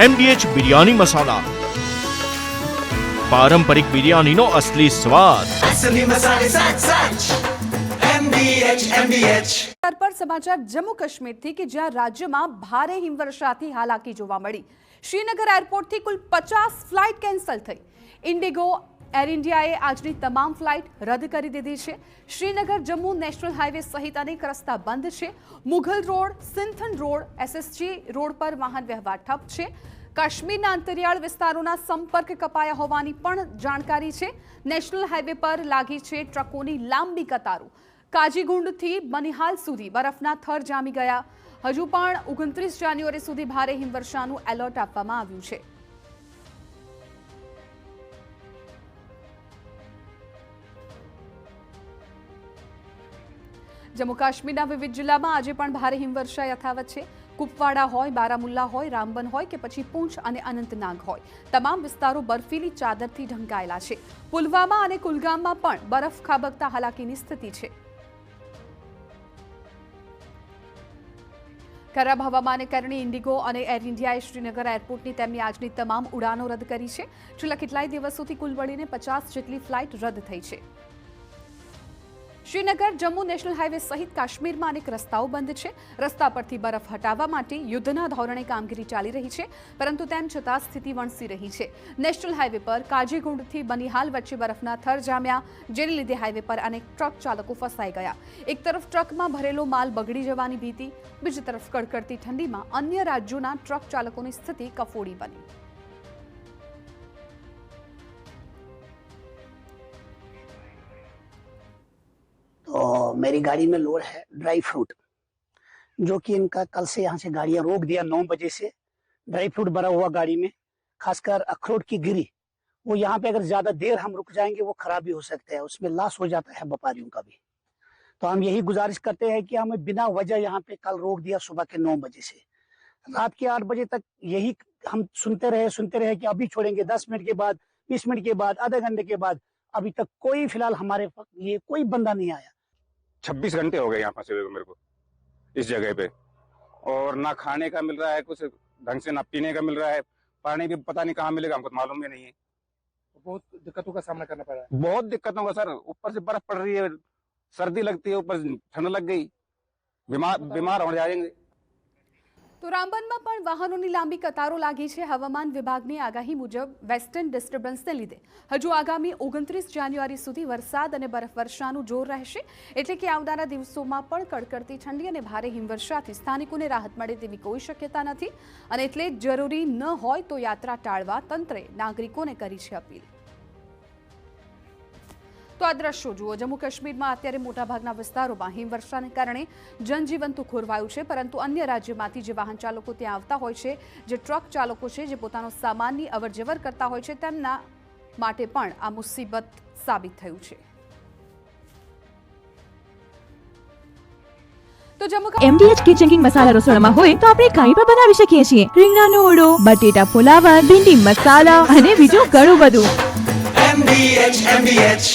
MDH biryani મસાલા, પારંપરિક બિરયાનીનો અસલી સ્વાદ। असली मसाले सच MDH। પર સમાચાર જમ્મુ કાશ્મીરથી કે જ્યાં રાજ્યમાં ભારે હિમવર્ષાથી હાલાકી જોવા મળી। શ્રીનગર એરપોર્ટથી કુલ 50 ફ્લાઇટ કેન્સલ થઈ। ઇન્ડિગો એર ઇન્ડિયાએ આજની તમામ ફ્લાઇટ રદ કરી દીધી છે। શ્રીનગર જમ્મુ નેશનલ હાઈવે સહિત અનેક રસ્તા બંધ છે। Mughal road, Sinthan road, SSG road પર વાહન વ્યવહાર ઠપ છે। કાશ્મીરના અંતરિયાળ વિસ્તારોના સંપર્ક કપાયા હોવાની પણ જાણકારી છે। નેશનલ હાઈવે પર લાગી છે ટ્રકોની લાંબી કતારો। કાજીગુંડથી બનિહાલ સુધી બરફના થર જામી ગયા। હજુ પણ 29 જાન્યુઆરી સુધી ભારે હિમવર્ષાનું એલર્ટ આપવામાં આવ્યું છે। જમ્મુ કાશ્મીરના વિવિધ જિલ્લામાં આજે પણ ભારે હિમવર્ષા યથાવત છે। કુપવાડા હોય, બારામુલ્લા હોય, રામબન હોય કે પછી પૂંછ અને અનંતનાગ હોય, તમામ વિસ્તારો બર્ફીલી ચાદરથી ઢંકાયેલા છે। પુલવામા અને કુલગામમાં પણ બરફ ખાબકતા હાલાકીની સ્થિતિ છે। ખરાબ હવામાનને કારણે ઇન્ડિગો અને એર ઇન્ડિયાએ શ્રીનગર એરપોર્ટની તેમની આજની તમામ ઉડાનો રદ કરી છે। છેલ્લા કેટલાય દિવસોથી કુલ મળીને 50 જેટલી ફ્લાઇટ રદ થઈ છે। શ્રીનગર જમ્મુ નેશનલ હાઈવે સહિત કાશ્મીરમાં અનેક રસ્તાઓ બંધ છે। રસ્તા પરથી બરફ હટાવવા માટે યુદ્ધના ધોરણે કામગીરી ચાલી રહી છે, પરંતુ તેમ છતાં સ્થિતિ વણસી રહી છે। નેશનલ હાઈવે પર કાજીગુંડથી બનિહાલ વચ્ચે બરફના થર જામ્યા, જેને લીધે હાઈવે પર અનેક ટ્રક ચાલકો ફસાઈ ગયા। એક તરફ ટ્રકમાં ભરેલો માલ બગડી જવાની ભીતિ, બીજી તરફ કડકડતી ઠંડીમાં અન્ય રાજ્યોના ટ્રક ચાલકોની સ્થિતિ કફોડી બની। तो मेरी गाड़ी में लोड है ड्राई फ्रूट, जो कि इनका कल से यहाँ से गाड़ियां रोक दिया 9 बजे से। ड्राई फ्रूट भरा हुआ गाड़ी में, खासकर अखरोट की गिरी, वो यहाँ पे अगर ज्यादा देर हम रुक जाएंगे वो खराब भी हो सकता है, उसमें लॉस हो जाता है व्यापारियों का भी। तो हम यही गुजारिश करते हैं कि हमें बिना वजह यहाँ पे कल रोक दिया सुबह के 9 बजे से रात के 8 बजे तक। यही हम सुनते रहे कि अभी छोड़ेंगे, 10 मिनट के बाद, 20 मिनट के बाद, आधे घंटे के बाद। अभी तक कोई फिलहाल हमारे ये कोई बंदा नहीं आया। 26 घंटे हो गए यहाँ फंसे हुए मेरे को इस जगह पे, और ना खाने का मिल रहा है कुछ ढंग से, ना पीने का मिल रहा है। पानी भी पता नहीं कहाँ मिलेगा, हमको तो मालूम भी नहीं है। बहुत दिक्कतों का सामना करना पड़ रहा है। बहुत दिक्कतों का सर, ऊपर से बर्फ पड़ रही है, सर्दी लगती है, ऊपर ठंड लग गई, बीमार हो जाएंगे। તો રામબનમાં પણ વાહનોની લાંબી કતારો લાગી છે। હવામાન વિભાગની આગાહી મુજબ વેસ્ટર્ન ડિસ્ટર્બન્સને લીધે હજુ આગામી 29 જાન્યુઆરી સુધી વરસાદ અને બરફવર્ષાનું જોર રહેશે, એટલે કે આવનારા દિવસોમાં પણ કડકડતી ઠંડી અને ભારે હિમવર્ષાથી સ્થાનિકોને રાહત મળે તેવી કોઈ શક્યતા નથી, અને એટલે જરૂરી ન હોય તો યાત્રા ટાળવા તંત્રે નાગરિકોને કરી છે અપીલ। તો આ દ્રશ્યો જુઓ। જમ્મુ કાશ્મીરમાં અત્યારે મોટાભાગના વિસ્તારોમાં હિમવર્ષાને કારણે જનજીવન તો ખોરવાયું છે, પરંતુ અન્ય રાજ્યમાંથી જે વાહન ચાલકો ત્યાં આવતા હોય છે, જે ટ્રક ચાલકો છે, જે પોતાનો સામાનની અવરજવર કરતા હોય છે, તેમના માટે પણ આ મુસીબત સાબિત થયું છે। તો જમ્મુ MDH કિચન કિંગ મસાલા રસોડામાં હોય તો આપણે કાંઈ પણ બનાવી શકીએ છીએ। રીંગણાનો ઓળો, બટેટા ફુલાવર, ભીંડી મસાલા અને બીજું ઘણું બધું। MDH